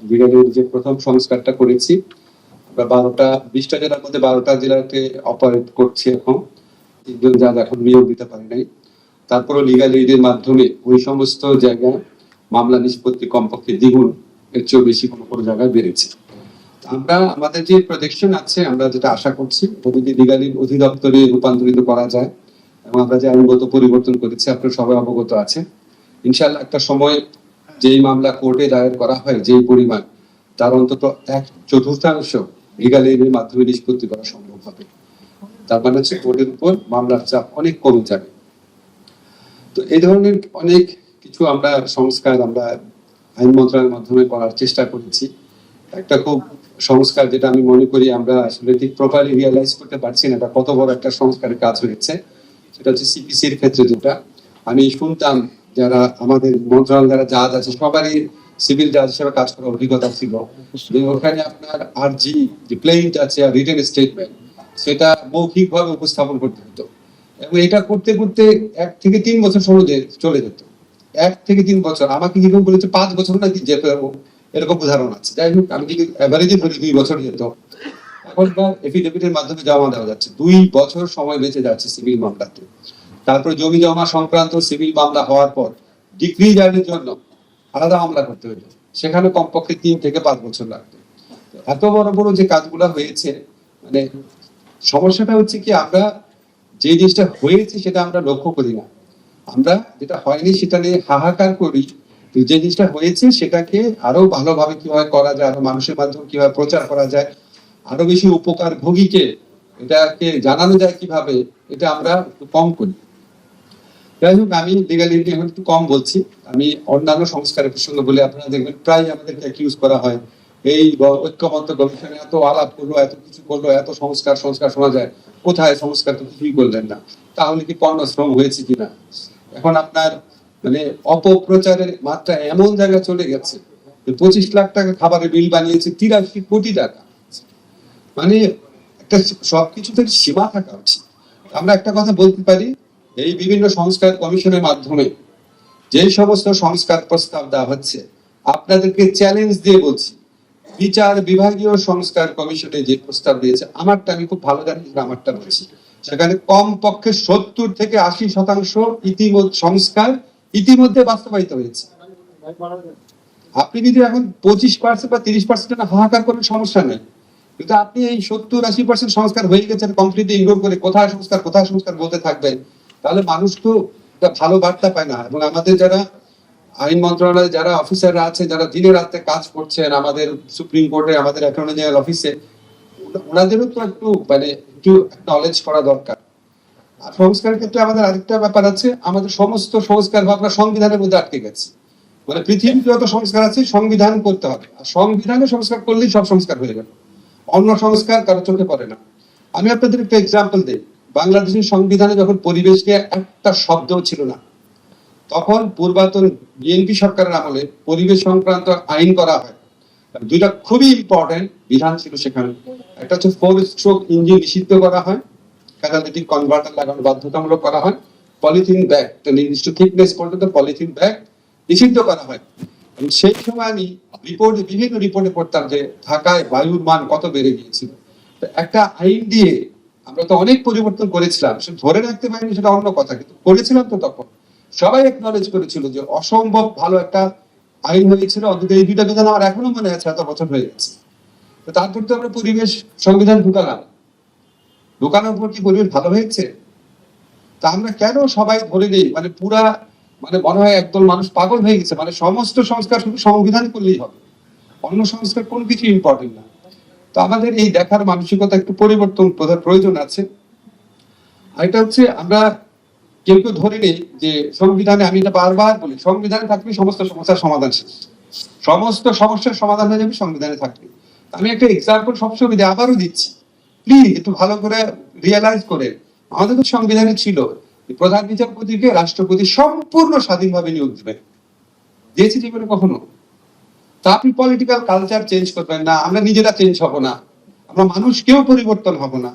বিজ্ঞানের যে প্রথম সংস্কারটা করেছি, আমরা 20টা জেলার মধ্যে 12টা জেলাতে অপারেট করছি এখন। 3জন জাজ এখন নিয়োগ দিতে পারি নাই। তারপরও লিগাল এইডের মাধ্যমে ওই সমস্ত জায়গায় মামলা নিষ্পত্তি কমপক্ষে দ্বিগুণ, এর চেয়েও বেশি কোনো কোনো জায়গায় বেড়েছে। আমরা আমাদের যে প্রজেকশন আছে, আমরা যেটা আশা করছি যদি লিগাল এইড অধিদপ্তরে রূপান্তরিত করা যায় এবং আমরা যে আইনগত পরিবর্তন করেছি আপনারা সবাই অবগত আছে, ইনশাআল্লাহ একটা সময় যেই মামলা কোর্টে দায়ের করা হয় যেই পরিমাণ, তার অন্তত 1/4 লিগাল এইডের মাধ্যমে নিষ্পত্তি করা সম্ভব হবে। তার মানে হচ্ছে কোর্টের উপর মামলার চাপ অনেক কমে যাবে। তো এই ধরনের অনেক কিছু আমরা সংস্কার আমরা আইন মন্ত্রণালয়ের মাধ্যমে করার চেষ্টা করেছি। একটা খুব সংস্কার যেটা আমি মনে করি আমরা আসলে ঠিক প্রপারলি রিয়ালাইজ করতে পারছি না এটা কত বড় একটা সংস্কারের কাজ হয়েছে, সেটা হচ্ছে সিপিসির ক্ষেত্রে। যেটা আমি শুনতাম যারা আমাদের মন্ত্রণালয় যারা জাজ আছে সবারই সিভিল জাজ হিসেবে কাজ করার অভিজ্ঞতা ছিল, যে ওখানে আপনার আরজি যে প্লেইন্ট আছে আর রিটেন স্টেটমেন্ট সেটা মৌখিকভাবে উপস্থাপন করতে হতো এবং এটা করতে করতে 1 থেকে 3 বছর সময় চলে যেত। 1 থেকে 3 বছর, আমাকে যেরকম বলেছে 5 বছর নাকি যেতে এরকম উদাহরণ আছে। যাই হোক, আমি যদি অ্যাভারেজে ধরি 2 বছর যেত, এখনকার এফিডেভিটের মাধ্যমে জমা দেওয়া যাচ্ছে 2 বছর সময় বেঁচে যাচ্ছে সিভিল মামলাতে। তারপর জমি জমা সংক্রান্ত সিভিল মামলা হওয়ার পর ডিক্রি জারির জন্য আলাদা মামলা করতে হতো, সেখানে কমপক্ষে 3 থেকে 5 বছর লাগতো। এত বড় বড় যে কাজগুলো হয়েছে, মানে সমস্যাটা হচ্ছে কি আমরা যে জিনিসটা হয়েছে সেটা আমরা লক্ষ্য করি না, আমরা যেটা হয়নি সেটা নিয়ে হাহাকার করি। যে জিনিসটা হয়েছে সেটাকে আরো ভালোভাবে কিভাবে করা যায়, আরো মানুষের মাধ্যমে কিভাবে প্রচার করা যায়, আরো বেশি উপকার ভোগীকে এটাকে জানানো যায় কিভাবে, এটা আমরা একটু কম করি। যাই হোক, আমি লিগাল এইড এখন একটু কম বলছি, আমি অন্যান্য সংস্কারের প্রসঙ্গে বলে আপনারা দেখবেন প্রায় আমাদেরকে অ্যাকিউজ করা হয় এই ঐক্যমত্য গবেষণা এত আলাপ করলো, এত কিছু করলো, এত সংস্কার সংস্কার শোনা যায়, কোথায় সংস্কার তো কিছুই করলেন না, তাহলে কি কর্ণশ্রম হয়েছে কিনা। এখন আপনার মানে অপপ্রচারের মাত্রা এমন জায়গায় চলে গেছে যে 25 লাখ টাকা খাবারের বিল বানিয়েছে 83 কোটি টাকা। মানে একটা সবকিছুতে সীমা থাকা উচিত। আমরা একটা কথা বলতে পারি, এই বিভিন্ন সংস্কার কমিশনের মাধ্যমে যে সমস্ত সংস্কার প্রস্তাব দেওয়া হচ্ছে, আপনাদেরকে চ্যালেঞ্জ দিয়ে বলছি, বিচার বিভাগীয় সংস্কার কমিশনে যে প্রস্তাব দিয়েছে, আমারটা আমি খুব ভালো জানি, আমারটা বলছি, সেখানে কমপক্ষে 70 থেকে 80% সংস্কার ইতিমধ্যে বাস্তবায়িত হয়েছে। আপনি যদি এখন 25% বা 30% হাহাকার করেন সমস্যা নেই, কিন্তু আপনি এই 70-80% সংস্কার হয়ে গেছে কমপ্লিটলি ইগনোর করে কোথায় সংস্কার বলতে থাকবেন, তাহলে মানুষ তো একটা ভালো বার্তা পায় না। এবং আমাদের যারা আইন মন্ত্রণালয়ে যারা অফিসাররা আছে, যারা দিনে রাতে কাজ করছেন আমাদের সুপ্রিম কোর্টে, আমাদের অ্যাটর্নি জেনারেল অফিসে, ওনাদেরও তো একটু মানে একটু নলেজ করা দরকার। আর সংস্কারের ক্ষেত্রে আমাদের আরেকটা ব্যাপার আছে, আমাদের সমস্ত সংস্কার ভাবনা সংবিধানের মধ্যে আটকে গেছে। মানে পৃথিবীর যত সংস্কার আছে সংবিধান করতে হবে, আর সংবিধানে সংস্কার করলেই সব সংস্কার হয়ে গেল, অন্য সংস্কার কারো চোখে পড়ে না। আমি আপনাদের একটা এক্সাম্পল দিই, বাংলাদেশের সংবিধানে যখন পরিবেশ নিয়ে একটা শব্দও ছিল না, তখন পূর্বাতন বিএনপি সরকারের আমলে পরিবেশ সংক্রান্ত আইন করা হয়। দুইটা খুবই ইম্পর্টেন্ট বিধান ছিল সেখানে, একটা হচ্ছে 4 স্ট্রোক ইঞ্জিন নিষিদ্ধ করা হয়, ক্যাটালিটিক কনভার্টার লাগানো বাধ্যতামূলক করা হয়, পলিথিন ব্যাগ নির্দিষ্ট থিকনেস পর্যন্ত পলিথিন ব্যাগ নিষিদ্ধ করা হয়। সেই সময় আমি বিভিন্ন রিপোর্টে পড়তাম যে ঢাকায় বায়ুর মান কত বেড়ে গিয়েছিল। একটা আইন দিয়ে আমরা তো অনেক পরিবর্তন করেছিলাম, সেটা ধরে রাখতে পারিনি সেটা অন্য কথা, কিন্তু করেছিলাম তো। তখন সবাই একনলেজ করেছিল যে অসম্ভব ভালো একটা আইন হয়েছিল, অন্তত এই 2টা বিধান আমার এখনো মনে আছে, এত বছর হয়ে গেছে। তো তারপর তো আমরা পরিবেশ সংবিধান ঢুকানোর পর কি পরিবেশ ভালো হয়েছে? তা আমরা কেন সবাই ধরে নেই, মানে পুরা মানে মনে হয় একদল মানুষ পাগল হয়ে গেছে, মানে সমস্ত সংস্কার শুধু সংবিধান করলেই হবে, অন্য সংস্কার কোনো কিছু ইম্পর্টেন্ট না। তো আমাদের এই দেখার মানসিকতা একটু পরিবর্তন প্রয়োজন আছে। আর এটা হচ্ছে আমরা কেউ ধরে নেই যে সংবিধানে, আমি এটা বারবার বলি, সংবিধানে থাকলে সমস্ত সমস্যার সমাধান শেষ, সমস্ত সমস্যার সমাধান হয়ে যাবে সংবিধানে থাকলে। আমি একটা এক্সাম্পল সবসময় দিই, আবারও দিচ্ছি, প্লিজ একটু ভালো করে রিয়েলাইজ করে। আমাদের তো সংবিধানে ছিল প্রধান বিচারপতিকে রাষ্ট্রপতি সম্পূর্ণ স্বাধীনভাবে নিয়োগ দেবেন, দিয়েছে জীবনে কখনো? তা আপনি পলিটিক্যাল কালচার চেঞ্জ করবেন না, আমরা নিজেরা চেঞ্জ হব না, আমরা মানুষ কেউ পরিবর্তন হব না,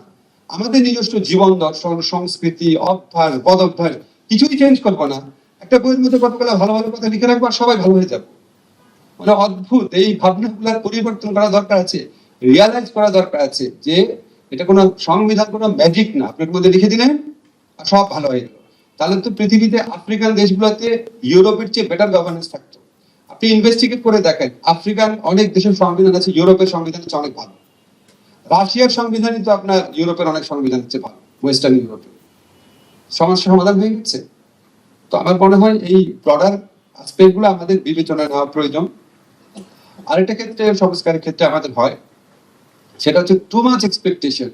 আমাদের নিজস্ব জীবন দর্শন সংস্কৃতি অভ্যাস বদভ্যাস কিছুই চেঞ্জ করবো না, একটা বইয়ের মধ্যে কতগুলো ভালো ভালো কথা লিখে রাখবো আর সবাই ভালো হয়ে যাবে। মানে অদ্ভুত, এই ভাবনাগুলোর পরিবর্তন করা দরকার আছে, রিয়ালাইজ করা দরকার আছে যে এটা কোনো সংবিধান, কোনো ম্যাজিক না, আপনার মধ্যে লিখে দিলেন আর সব ভালো হয়ে গেল। তাহলে তো পৃথিবীতে আফ্রিকান দেশগুলোতে ইউরোপের চেয়ে বেটার গভর্নেন্স থাকতো। আপনি ইনভেস্টিগেট করে দেখেন, আফ্রিকান অনেক দেশের সংবিধান আছে ইউরোপের সংবিধান হচ্ছে অনেক ভালো। রাশিয়ার সংবিধানই তো আপনার ইউরোপের অনেক সংবিধান হচ্ছে ভালো, ওয়েস্টার্ন ইউরোপে। সমস্যা সমাধান হয়ে গেছে। তো আমার মনে হয় এই ব্রডার অ্যাসপেক্ট গুলো আমাদের বিবেচনায় নেওয়া প্রয়োজন। আরেকটা ক্ষেত্রে সংস্কারের ক্ষেত্রে আমাদের হয়, সেটা হচ্ছে টু মাচ এক্সপেকটেশন।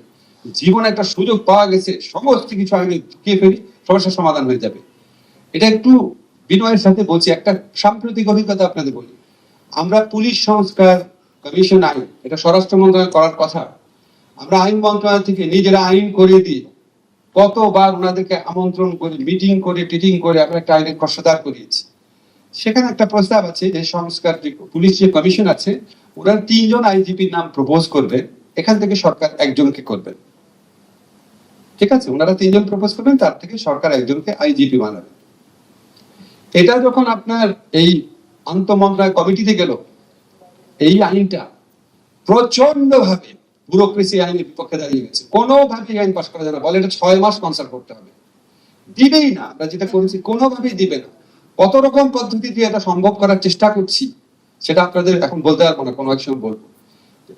জীবনে একটা সুযোগ পাওয়া গেছে, সমস্ত কিছু আমি ঢুকিয়ে ফেলি, সমস্যার সমাধান হয়ে যাবে। এটা একটু বিনয়ের সাথে বলছি, একটা সাম্প্রতিক অভিজ্ঞতা আপনাদের বলি। আমরা পুলিশ সংস্কার কমিশন আইন, এটা স্বরাষ্ট্র মন্ত্রণালয় করার কথা, আমরা আইন মন্ত্রণালয় থেকে নিজেরা আইন করে দিই, কতবার ওনাদেরকে আমন্ত্রণ করে, মিটিং করে, টিটিং করে আমরা একটা আইনের খসড়া করিয়েছি। সেখানে একটা প্রস্তাব আছে যে সংস্কার, যে পুলিশ যে কমিশন আছে, ওরা 3 জন আইজিপির নাম প্রপোজ করবে, এখান থেকে সরকার একজনকে করবেন। ঠিক আছে, ওনারা 3 জন প্রপোজ করবেন, তার থেকে সরকার একজনকে আইজিপি বানাবে। এটা যখন আপনার এই আন্তঃমন্ত্রণালয় কমিটিতে গেল, এই আইনটা প্রচন্ড ভাবে ব্যুরোক্রেসি আইনের বিপক্ষে দাঁড়িয়ে গেছে, কোনোভাবে আইন পাস করা যাবে না, বলে এটা 6 মাস কনসাল্ট করতে হবে। দিবেই না, আমরা যেটা করেছি কোনোভাবেই দিবে না। কত রকম পদ্ধতি দিয়ে এটা সম্ভব করার চেষ্টা করছি, সেটা আপনাদের এখন বলতে পারবো না, কোনো এক সময় বলবো।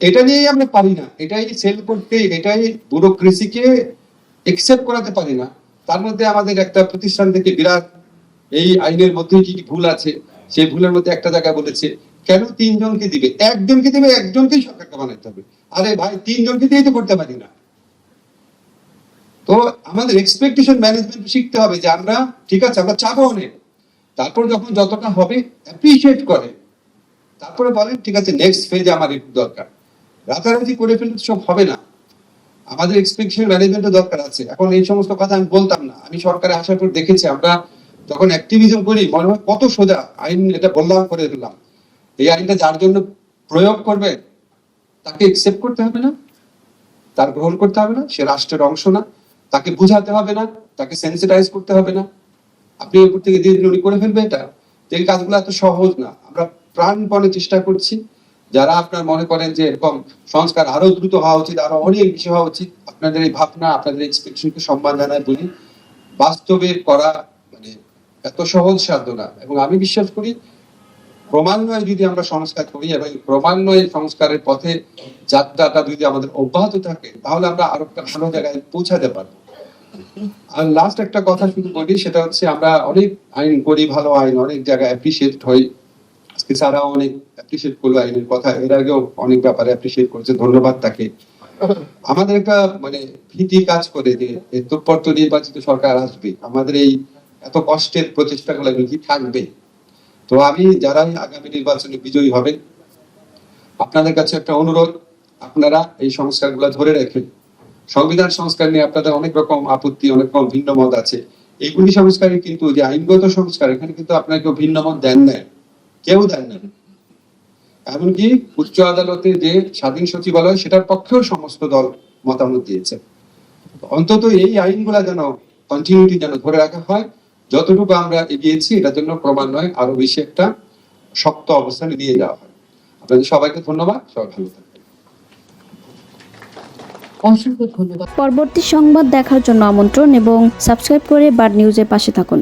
এটা নিয়েই আমরা পারি না, এটাই সেল করতে, এটাই ব্যুরোক্রেসিকে একসেপ্ট করাতে পারি না। তার মধ্যে আমাদের একটা প্রতিষ্ঠান থেকে বিরাট এই আইনের মধ্যে কি কি ভুল আছে, সেই ভুলের মধ্যে একটা জায়গা বলেছে কেন 3 জনকে দিবে, একজনকে দিবে, একজনকেই সরকারকে বানাতে হবে। আরে ভাই, 3 জনকে দিয়ে তো করতে পারি না। তো আমাদের এক্সপেকটেশন ম্যানেজমেন্ট শিখতে হবে যে আমরা ঠিক আছে, আমরা চাবো অনেক, তারপর যখন যতটা হবে অ্যাপ্রিশিয়েট করে, তারপরে বলেন ঠিক আছে নেক্সট ফেজে আমার একটু দরকার। রাতারাতি করে ফেললে সব হবে না, আমাদের এক্সপেকটেশন ম্যানেজমেন্টের দরকার আছে। এখন এই সমস্ত কথা আমি বলতাম না, আমি সরকারে আসার পর দেখেছি, আমরা যখন অ্যাক্টিভিজম করি মনে হয় কত সোজা আইন, এটা বললাম করে দিলাম। এই আইনটা যার জন্য প্রয়োগ করবে তাকে একসেপ্ট করতে হবে না, তার গ্রহণ করতে হবে না, সে রাষ্ট্রের অংশ না, তাকে বুঝাতে হবে না, তাকে সেন্সিটাইজ করতে হবে না, আপনি উপর থেকে দিয়ে দিলে উনি করে ফেলবে। এটা এই কাজগুলো এত সহজ না। আমরা প্রাণপণে চেষ্টা করছি, যারা আপনার মনে করেন যে এরকম সংস্কার আরো দ্রুত হওয়া উচিত, আরো অনেক বেশি হওয়া উচিত, আপনাদের এই ভাবনা, আপনাদের এক্সপেকটেশনকে সম্মান জানায় বলি। বাস্তবে করা মানে এত সহজ সাধ্য না, এবং আমি বিশ্বাস করি ক্রমান্বয়ে যদি আমরা সংস্কার করি এবং ক্রমান্বয়ে সংস্কারের পথে যাত্রাটা যদি আমাদের অব্যাহত থাকে, তাহলে আমরা আরো একটা ভালো জায়গায় পৌঁছাতে পারবো। আর লাস্ট একটা কথা শুধু বলি, সেটা হচ্ছে আমরা অনেক আইন করি, ভালো আইন অনেক জায়গায় অ্যাপ্রিসিয়েট হই, আজকে সারা অনেক অ্যাপ্রিসিয়েট করলো আইনের কথা, এর আগেও অনেক ব্যাপারে অ্যাপ্রিসিয়েট করেছে, ধন্যবাদ তাকে। আমাদের একটা মানে ভীতি কাজ করে যে এরপর তো নির্বাচিত সরকার আসবে, আমাদের এই এত কষ্টের প্রচেষ্টাগুলো কি থাকবে। তো আমি যারাই আগামী নির্বাচনে বিজয়ী হবেন, আপনাদের কাছে একটা অনুরোধ, আপনারা এই সংস্কারগুলো ধরে রাখেন। সংবিধান সংস্কার নিয়ে আপনাদের অনেক রকম আপত্তি, অনেক রকম ভিন্ন মত আছে, এইগুলি সংস্কারে কিন্তু যে আইনগত সংস্কার, এখানে কিন্তু আপনার কেউ ভিন্ন মত দেন না, কেউ দেন না। এমনকি উচ্চ আদালতে যে স্বাধীন সচিবালয়, সেটার পক্ষেও সমস্ত দল মতামত দিয়েছে। অন্তত এই আইনগুলা যেন কন্টিনিউটি যেন ধরে রাখা হয়, যতটুকু আমরা এগিয়েছি এটার জন্য ক্রমান্বয়ে আরো বেশি একটা শক্ত অবস্থানে নিয়ে যাওয়া হয়। আপনাদের সবাইকে ধন্যবাদ, সবাই ভালো থাকবেন। অসংখ্য ধন্যবাদ। পরবর্তী সংবাদ দেখার জন্য আমন্ত্রণ এবং সাবস্ক্রাইব করে বার্ড নিউজের পাশে থাকুন।